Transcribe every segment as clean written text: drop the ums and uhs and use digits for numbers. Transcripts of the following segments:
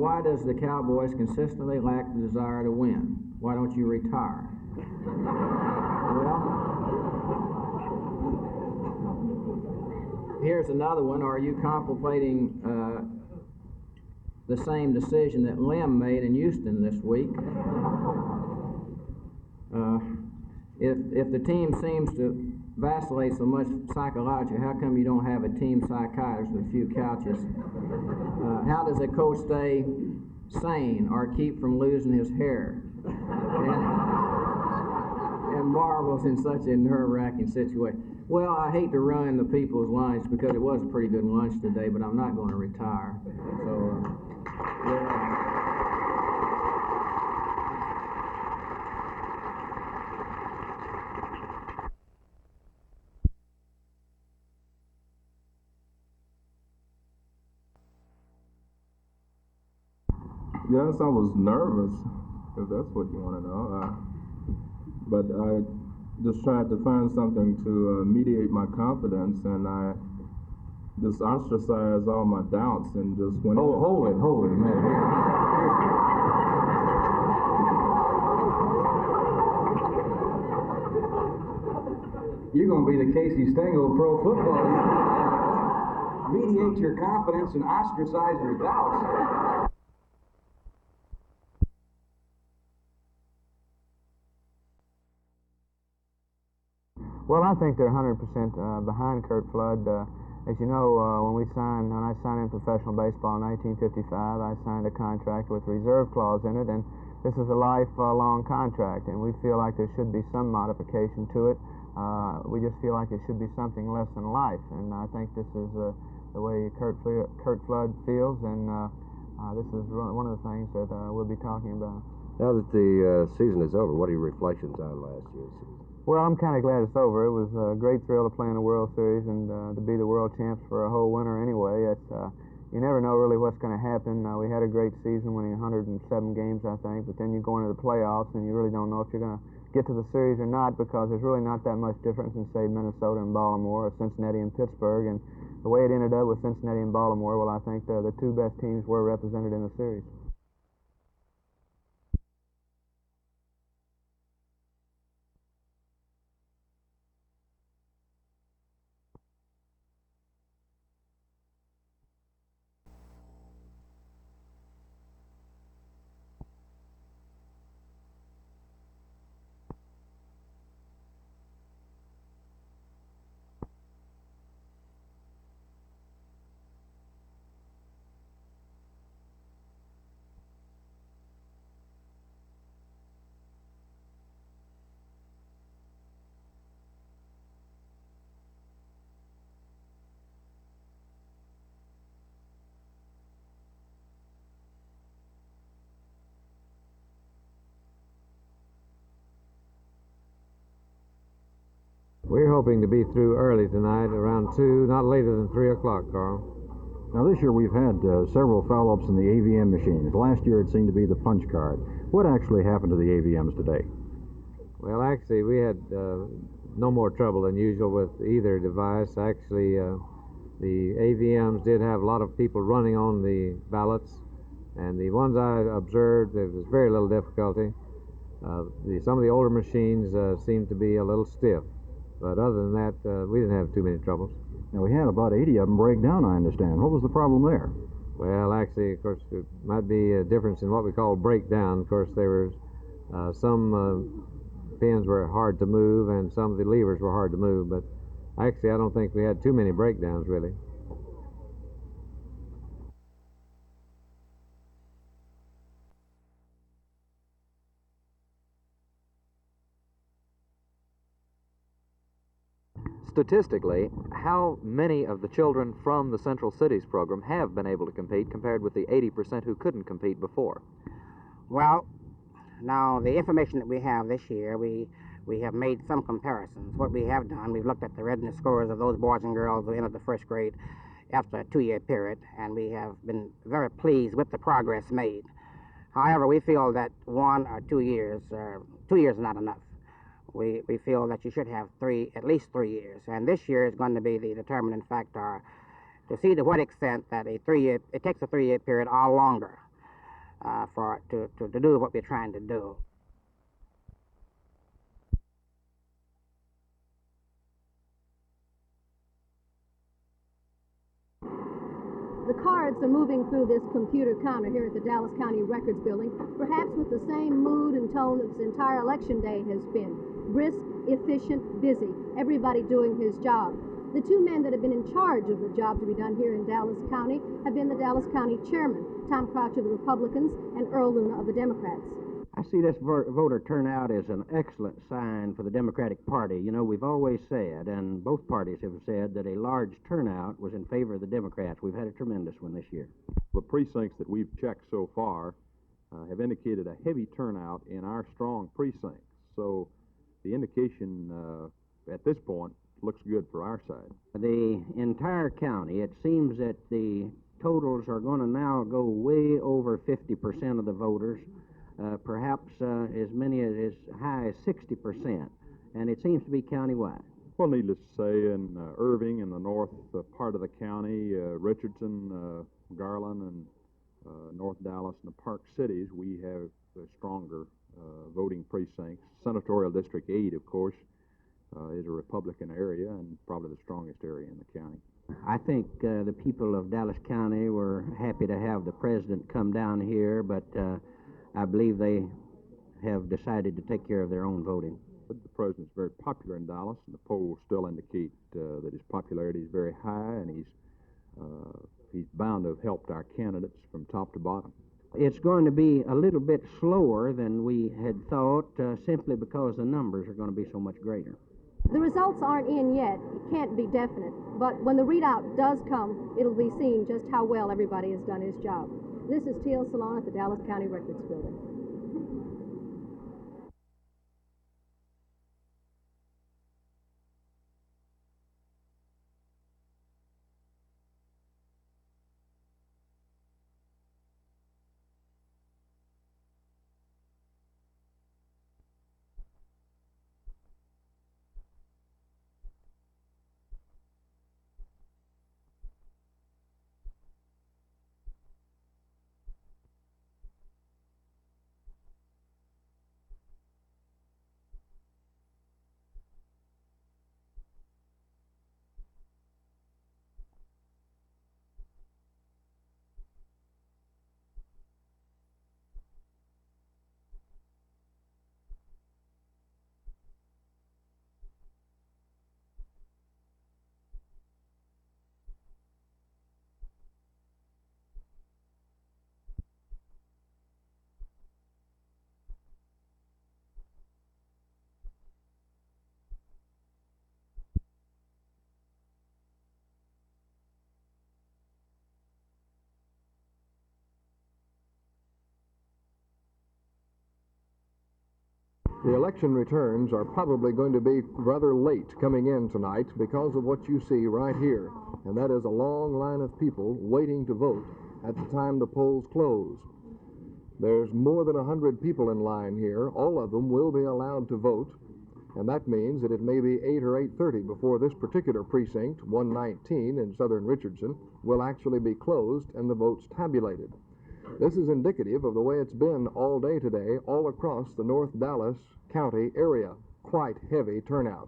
why does the Cowboys consistently lack the desire to win? Why don't you retire? Well, here's another one. Are you contemplating the same decision that Lem made in Houston this week? If the team seems to vacillate so much psychologically, how come you don't have a team psychiatrist with a few couches? How does a coach stay sane or keep from losing his hair? And marvels in such a nerve-wracking situation. Well, I hate to ruin the people's lunch because it was a pretty good lunch today, but I'm not going to retire. So, yeah. Yes, I was nervous, if that's what you want to know. But I just tried to find something to mediate my confidence, and I just ostracized all my doubts and just went. Hold it, man. You're going to be the Casey Stengel of pro football. Mediate your confidence and ostracize your doubts. Well, I think they're 100% behind Curt Flood. As you know, when I signed in professional baseball in 1955, I signed a contract with a reserve clause in it, and this is a lifelong contract, and we feel like there should be some modification to it. We just feel like it should be something less than life, and I think this is the way Curt Flood feels, and this is one of the things that we'll be talking about. Now that the season is over, what are your reflections on last year's season? Well, I'm kind of glad it's over. It was a great thrill to play in the World Series and to be the world champs for a whole winter anyway. You never know really what's going to happen. We had a great season, winning 107 games, I think, but then you go into the playoffs and you really don't know if you're going to get to the series or not, because there's really not that much difference in, say, Minnesota and Baltimore, or Cincinnati and Pittsburgh. And the way it ended up with Cincinnati and Baltimore, well, I think the two best teams were represented in the series. We're hoping to be through early tonight, around 2, not later than 3 o'clock, Carl. Now, this year we've had several foul-ups in the AVM machines. Last year it seemed to be the punch card. What actually happened to the AVMs today? Well, actually, we had no more trouble than usual with either device. Actually, the AVMs did have a lot of people running on the ballots, and the ones I observed, there was very little difficulty. Some of the older machines seemed to be a little stiff. But other than that, we didn't have too many troubles. Now, we had about 80 of them break down, I understand. What was the problem there? Well, actually, of course, it might be a difference in what we call breakdown. Of course, there were some pins were hard to move, and some of the levers were hard to move. But actually, I don't think we had too many breakdowns, really. Statistically, how many of the children from the Central Cities program have been able to compete compared with the 80% who couldn't compete before? Well, now the information that we have this year, we have made some comparisons. What we have done, we've looked at the readiness scores of those boys and girls who entered the first grade after a 2-year period, and we have been very pleased with the progress made. However, we feel that 1 or 2 years, 2 years is not enough. We feel that you should have at least 3 years, and this year is going to be the determining factor to see to what extent that it takes a 3-year period or longer to do what we're trying to do. The cards are moving through this computer counter here at the Dallas County Records Building, perhaps with the same mood and tone that this entire election day has been. Brisk, efficient, busy, everybody doing his job. The two men that have been in charge of the job to be done here in Dallas County have been the Dallas County chairmen, Tom Crouch of the Republicans and Earl Luna of the Democrats. I see this voter turnout as an excellent sign for the Democratic Party. You know, we've always said, and both parties have said, that a large turnout was in favor of the Democrats. We've had a tremendous one this year. The precincts that we've checked so far have indicated a heavy turnout in our strong precincts. So the indication at this point looks good for our side. The entire county, it seems that the totals are going to now go way over 50% of the voters. Perhaps as many as high as 60%, and it seems to be countywide. Well, needless to say, in Irving, in the north part of the county, Richardson, Garland, and North Dallas, and the Park Cities, we have stronger voting precincts. Senatorial District 8, of course, is a Republican area and probably the strongest area in the county. I think the people of Dallas County were happy to have the president come down here, but I believe they have decided to take care of their own voting. But the president's very popular in Dallas, and the polls still indicate that his popularity is very high, and he's bound to have helped our candidates from top to bottom. It's going to be a little bit slower than we had thought, simply because the numbers are going to be so much greater. The results aren't in yet. It can't be definite. But when the readout does come, it'll be seen just how well everybody has done his job. This is Teel Salaun at the Dallas County Records Building. The election returns are probably going to be rather late coming in tonight because of what you see right here, and that is a long line of people waiting to vote at the time the polls close. There's more than 100 people in line here. All of them will be allowed to vote, and that means that it may be 8 or 8:30 before this particular precinct, 119 in southern Richardson, will actually be closed and the votes tabulated. This is indicative of the way it's been all day today, all across the North Dallas County area. Quite heavy turnout.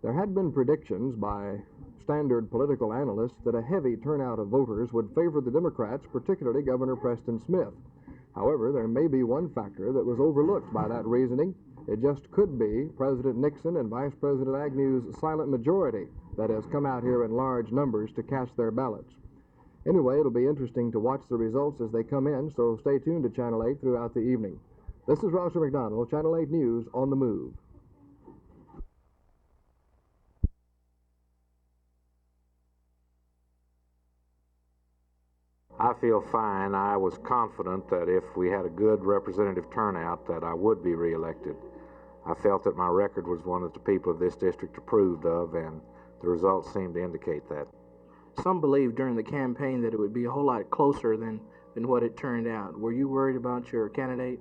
There had been predictions by standard political analysts that a heavy turnout of voters would favor the Democrats, particularly Governor Preston Smith. However, there may be one factor that was overlooked by that reasoning. It just could be President Nixon and Vice President Agnew's silent majority that has come out here in large numbers to cast their ballots. Anyway, it'll be interesting to watch the results as they come in, so stay tuned to Channel 8 throughout the evening. This is Roger McDonald, Channel 8 News on the Move. I feel fine. I was confident that if we had a good representative turnout that I would be reelected. I felt that my record was one that the people of this district approved of, and the results seemed to indicate that. Some believed during the campaign that it would be a whole lot closer than what it turned out. Were you worried about your candidate?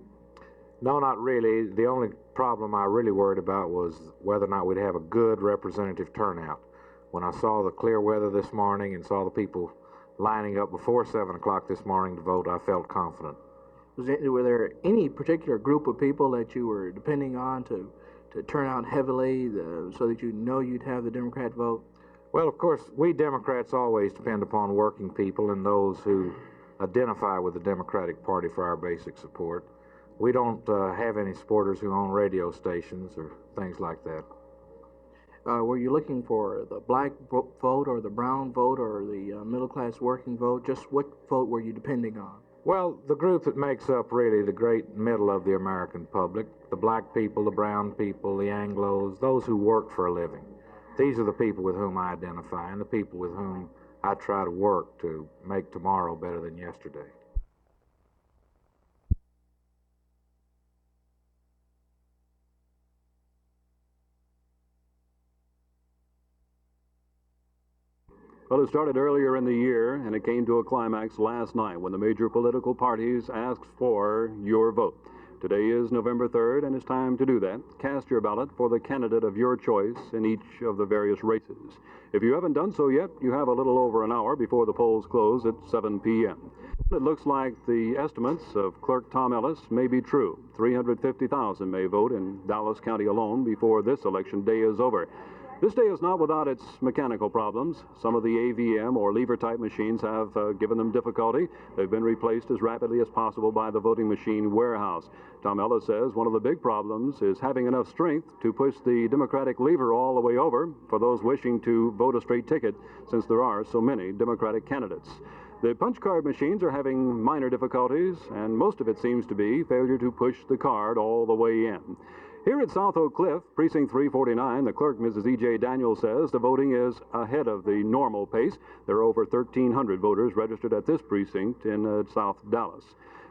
No, not really. The only problem I really worried about was whether or not we'd have a good representative turnout. When I saw the clear weather this morning and saw the people lining up before 7 o'clock this morning to vote, I felt confident. Were there any particular group of people that you were depending on to turn out heavily so that you know you'd have the Democrat vote? Well, of course, we Democrats always depend upon working people and those who identify with the Democratic Party for our basic support. We don't have any supporters who own radio stations or things like that. Were you looking for the black vote or the brown vote or the middle-class working vote? Just what vote were you depending on? Well, the group that makes up really the great middle of the American public, the black people, the brown people, the Anglos, those who work for a living. These are the people with whom I identify and the people with whom I try to work to make tomorrow better than yesterday. Well, it started earlier in the year, and it came to a climax last night when the major political parties asked for your vote. Today is November 3rd, and it's time to do that. Cast your ballot for the candidate of your choice in each of the various races. If you haven't done so yet, you have a little over an hour before the polls close at 7 p.m. It looks like the estimates of Clerk Tom Ellis may be true. 350,000 may vote in Dallas County alone before this election day is over. This day is not without its mechanical problems. Some of the AVM or lever-type machines have given them difficulty. They've been replaced as rapidly as possible by the voting machine warehouse. Tom Ellis says one of the big problems is having enough strength to push the Democratic lever all the way over for those wishing to vote a straight ticket, since there are so many Democratic candidates. The punch card machines are having minor difficulties, and most of it seems to be failure to push the card all the way in. Here at South Oak Cliff, Precinct 349, the clerk, Mrs. E.J. Daniels, says the voting is ahead of the normal pace. There are over 1,300 voters registered at this precinct in South Dallas.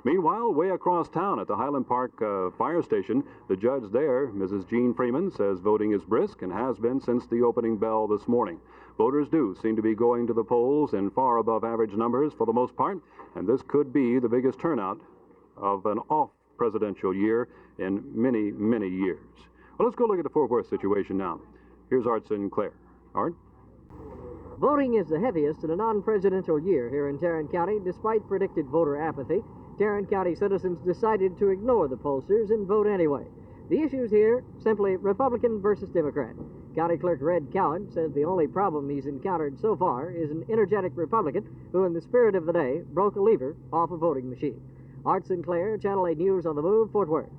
Meanwhile, way across town at the Highland Park Fire Station, the judge there, Mrs. Jean Freeman, says voting is brisk and has been since the opening bell this morning. Voters do seem to be going to the polls in far above average numbers for the most part, and this could be the biggest turnout of an off-presidential year in many, many years. Well, let's go look at the Fort Worth situation now. Here's Art Sinclair. Art? Voting is the heaviest in a non-presidential year here in Tarrant County, despite predicted voter apathy. Tarrant County citizens decided to ignore the pollsters and vote anyway. The issues here, simply Republican versus Democrat. County Clerk Red Cowan says the only problem he's encountered so far is an energetic Republican who, in the spirit of the day, broke a lever off a voting machine. Art Sinclair, Channel 8 News on the Move, Fort Worth.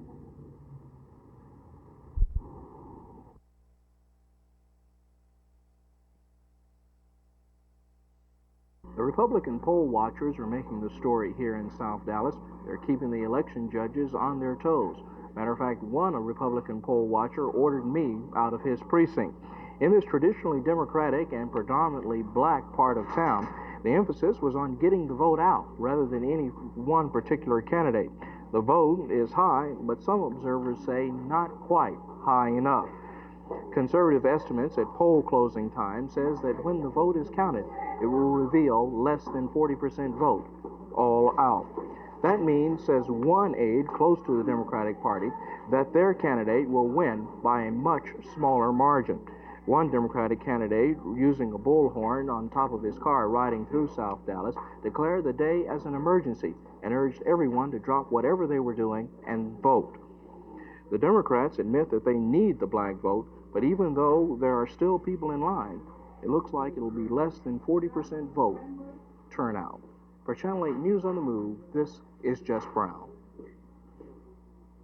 The Republican poll watchers are making the story here in South Dallas. They're keeping the election judges on their toes. Matter of fact, a Republican poll watcher ordered me out of his precinct. In this traditionally Democratic and predominantly black part of town, the emphasis was on getting the vote out rather than any one particular candidate. The vote is high, but some observers say not quite high enough. Conservative estimates at poll closing time says that when the vote is counted, it will reveal less than 40% vote, all out. That means, says one aide close to the Democratic Party, that their candidate will win by a much smaller margin. One Democratic candidate, using a bullhorn on top of his car riding through South Dallas, declared the day as an emergency and urged everyone to drop whatever they were doing and vote. The Democrats admit that they need the black vote, but even though there are still people in line, it looks like it'll be less than 40% vote turnout. For Channel 8 News on the Move, this is Jess Brown.